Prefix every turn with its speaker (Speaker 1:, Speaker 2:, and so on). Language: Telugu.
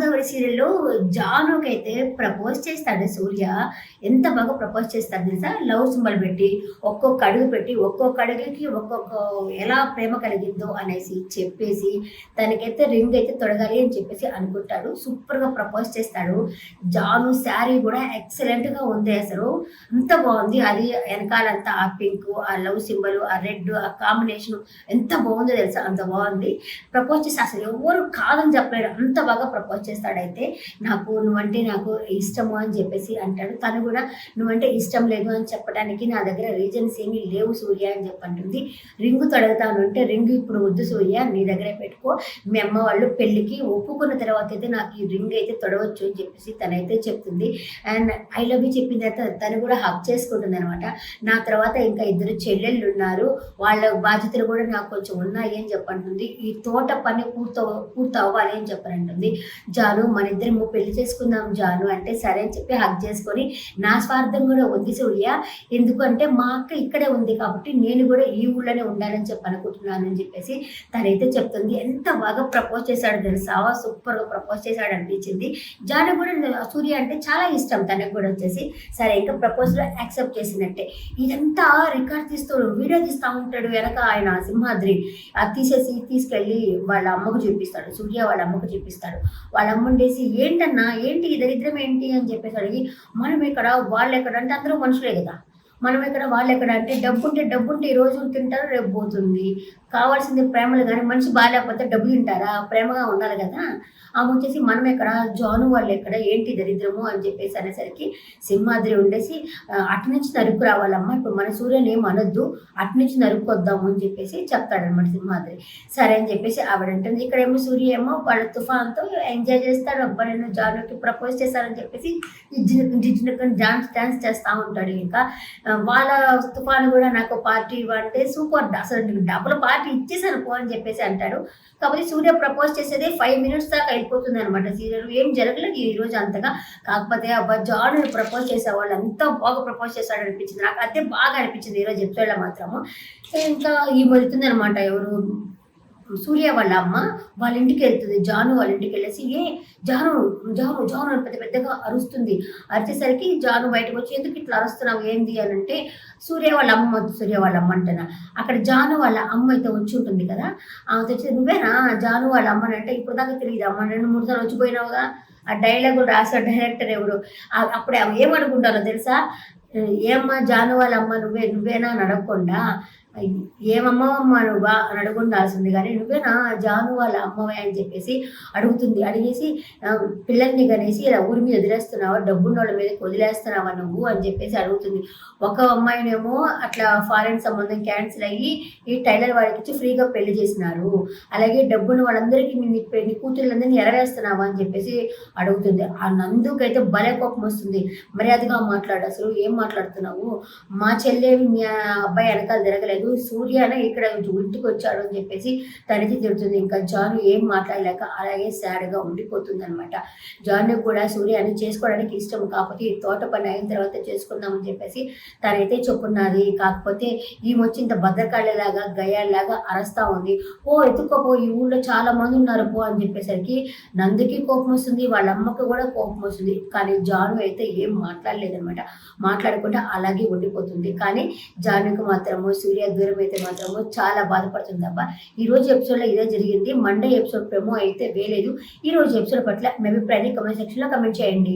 Speaker 1: గోదావరి సీరియల్‌లో జానుకైతే ప్రపోజ్ చేస్తాడు సూర్య. ఎంత బాగా ప్రపోజ్ చేస్తాడు తెలుసా? లవ్ సింబల్ పెట్టి, ఒక్కొక్క అడుగు పెట్టి, ఒక్కొక్క అడుగుకి ఒక్కొక్క ఎలా ప్రేమ కలిగిందో అనేసి చెప్పేసి, తనకైతే రింగ్ అయితే తొడగాలి అని చెప్పేసి అనుకుంటాడు. సూపర్‌గా ప్రపోజ్ చేస్తాడు. జాను శారీ కూడా ఎక్సలెంట్‌గా ఉంది అసలు. అంత బావుంది. అది ఎనకాలంతా ఆ పింకు, ఆ లవ్ సింబల్, ఆ రెడ్, ఆ కాంబినేషను ఎంత బావుందో తెలుసా? అంత బావుంది. ప్రపోజ్ చేసి అసలు ఎవ్వరు కాదని చెప్పలేరు. అంత బాగా ప్రపోజ్ చేస్తాడైతే. నువ్వంటే నాకు ఇష్టము అని చెప్పేసి అంటాడు. తను కూడా నువ్వంటే ఇష్టం లేదు అని చెప్పడానికి నా దగ్గర రీజన్స్ ఏమీ లేవు సూర్య అని చెప్పంటుంది. రింగు తొడగుతాను అంటే రింగు ఇప్పుడు వద్దు సూర్య, నీ దగ్గరే పెట్టుకో. మీ అమ్మ వాళ్ళు పెళ్ళికి ఒప్పుకున్న తర్వాత అయితే నాకు ఈ రింగ్ అయితే తొడవచ్చు అని చెప్పేసి తనైతే చెప్తుంది. అండ్ ఐ లవ్ యూ చెప్పిన తర్వాత తను కూడా హగ్ చేసుకుంటుంది అనమాట. నా తర్వాత ఇంకా ఇద్దరు చెల్లెళ్ళు ఉన్నారు, వాళ్ళ బాధ్యతలు కూడా నాకు కొంచెం ఉన్నాయి అని చెప్పంటుంది. ఈ తోట పని పూర్తవ్వాలి అని చెప్పనంటుంది. జాను మన ఇద్దరము పెళ్లి చేసుకుందాం జాను అంటే సరే అని చెప్పి హగ్ చేసుకొని, నా స్వార్థం కూడా ఉంది సూర్య, ఎందుకంటే మా అక్క ఇక్కడే ఉంది కాబట్టి నేను కూడా ఈ ఊళ్ళోనే ఉండాలని చెప్పి అనుకుంటున్నాను అని చెప్పేసి తనైతే చెప్తుంది. ఎంత బాగా ప్రపోజ్ చేశాడు తెలుసా? సూపర్గా ప్రపోజ్ చేశాడు అనిపించింది. జాను కూడా సూర్య అంటే చాలా ఇష్టం తనకు కూడా వచ్చేసి. సరే ఇంకా ప్రపోజల్ యాక్సెప్ట్ చేసినట్టే. ఇదంతా రికార్డ్ తీస్తూ వీడియో తీస్తూ ఉంటాడు వెనక ఆయన సింహాద్రి. అది తీసేసి తీసుకెళ్ళి వాళ్ళ అమ్మకు చూపిస్తాడు. సూర్య వాళ్ళ అమ్మకు చూపిస్తాడు. వాళ్ళ అమ్మ ఉండేసి ఏంటన్నా ఏంటి ఈ దరిద్రం ఏంటి అని చెప్పేసి అడిగి, మనం ఎక్కడ వాళ్ళు ఎక్కడ అంటే అందరూ మనుషులే కదా, మనం ఎక్కడ వాళ్ళు ఎక్కడ అంటే డబ్బుంటే ఈ రోజు తింటారు రేపు పోతుంది. కావాల్సింది ప్రేమలు, కానీ మనిషి బాగాలేకపోతే డబ్బు తింటారా? ప్రేమగా ఉండాలి కదా. ఆమె వచ్చేసి మనం ఎక్కడ, జాను వాళ్ళు ఎక్కడ, ఏంటి దరిద్రము అని చెప్పేసి అనేసరికి సింహాద్రి ఉండేసి అటు నుంచి నరుకు రావాలమ్మా, ఇప్పుడు మన సూర్యని ఏం అనొద్దు, అటు నుంచి నరుక్కొద్దాము అని చెప్పేసి చెప్తాడనమాట సింహాద్రి. సరే అని చెప్పేసి ఆవిడ ఉంటుంది. ఇక్కడేమో సూర్య ఏమో వాళ్ళ తుఫాన్తో ఎంజాయ్ చేస్తాడు. అబ్బా నేను జానుకి ప్రపోజ్ చేశానని చెప్పేసి డాన్స్ చేస్తూ ఉంటాడు. ఇంకా వాళ్ళ తుఫాను కూడా నాకు పార్టీ ఇవ్వంటే సూపర్, అసలు డబుల్ పార్టీ ఇచ్చేసాను పో అని చెప్పేసి అంటాడు. కాకపోతే సూర్య ప్రపోజ్ చేసేది 5 minutes దాకా అయిపోతుంది అనమాట. సీరియల్ ఏం జరగలేదు ఈ రోజు అంతగా. కాకపోతే అబ్బా జాను ప్రపోజ్ చేసేవాళ్ళు అంతా బాగా ప్రపోజ్ చేశాడు అనిపించింది. నాకు అదే బాగా అనిపించింది ఈరోజు ఎపిసోడ్లో మాత్రము. ఇంకా ఈ వెళ్తుంది అనమాట, ఎవరు సూర్య వాళ్ళ అమ్మ వాళ్ళ ఇంటికి వెళ్తుంది. జాను వాళ్ళ ఇంటికి వెళ్ళేసి జాను జాను జాను అని పెద్దగా అరుస్తుంది. అరిచేసరికి జాను బయటకు వచ్చి ఎందుకు ఇట్లా అరుస్తున్నావు ఏంది అని అంటే, సూర్య వాళ్ళ అమ్మ అంటున్నా. అక్కడ జాను వాళ్ళ అమ్మ అయితే వచ్చి ఉంటుంది కదా, ఆమె వచ్చి నువ్వేనా జాను వాళ్ళ అమ్మని అంటే, ఇప్పుడు దాకా తెలియదు అమ్మ, 2-3 సార్లు వచ్చిపోయినావుగా. ఆ డైలాగ్ రాసిన డైరెక్టర్ ఎవరు, అప్పుడు ఏమనుకుంటారో తెలుసా? ఏమ్మా జాను వాళ్ళ అమ్మ నువ్వేనా అని అడగకుండా, ఏమమ్మా నువ్వా అని అడుగుండాల్సింది, కానీ నువ్వేనా జాను వాళ్ళ అమ్మవే అని చెప్పేసి అడుగుతుంది. అడిగేసి పిల్లల్ని కనేసి ఇలా ఊరి మీద వదిలేస్తున్నావా, డబ్బున్న వాళ్ళ మీదకి వదిలేస్తున్నావా నువ్వు అని చెప్పేసి అడుగుతుంది. ఒక అమ్మాయినేమో అట్లా ఫారెన్ సంబంధం క్యాన్సిల్ అయ్యి ఈ టైలర్ వాడికి ఇచ్చి ఫ్రీగా పెళ్లి చేసినారు, అలాగే డబ్బున్న వాళ్ళందరికీ నీ కూతుర్లందరినీ ఎరవేస్తున్నావా అని చెప్పేసి అడుగుతుంది. ఆ నందుకైతే భలే కోపం వస్తుంది. మర్యాదగా మాట్లాడు, అసలు ఏం మాట్లాడుతున్నావు, మా చెల్లేవి మీ అబ్బాయి వెనకాల తిరగలేదు, సూర్యనే ఇక్కడ ఇంటికి వచ్చాడు అని చెప్పేసి తనకి తిడుతుంది. ఇంకా జాను ఏం మాట్లాడలేక అలాగే సాడ్గా ఉండిపోతుంది అనమాట. జాను కూడా సూర్యని చేసుకోవడానికి ఇష్టం, కాకపోతే ఈ తోట పని అయిన తర్వాత చేసుకుందామని చెప్పేసి తనైతే చెప్పున్నది. కాకపోతే ఈమె వచ్చి ఇంత భద్రకాళలాగా గయాల్లాగా అరస్తా ఉంది. ఎత్తుకోపో, ఈ ఊళ్ళో చాలా మంది ఉన్నారు పో అని చెప్పేసరికి నందుకి కోపం వస్తుంది, వాళ్ళ అమ్మకి కూడా కోపం వస్తుంది. కానీ జాను అయితే ఏం మాట్లాడలేదనమాట. మాట్లాడకుండా అలాగే ఉండిపోతుంది. కానీ జానుకి మాత్రము సూర్య దూరం అయితే మాత్రము చాలా బాధపడుతుంది. అబ్బా ఈ రోజు ఎపిసోడ్లో ఇదే జరిగింది. మండే ఎపిసోడ్ ప్రోమో అయితే వేయలేదు. ఈ రోజు ఎపిసోడ్ పట్ల మీ అభిప్రాయాన్ని కామెంట్ సెక్షన్లో కామెంట్ చేయండి.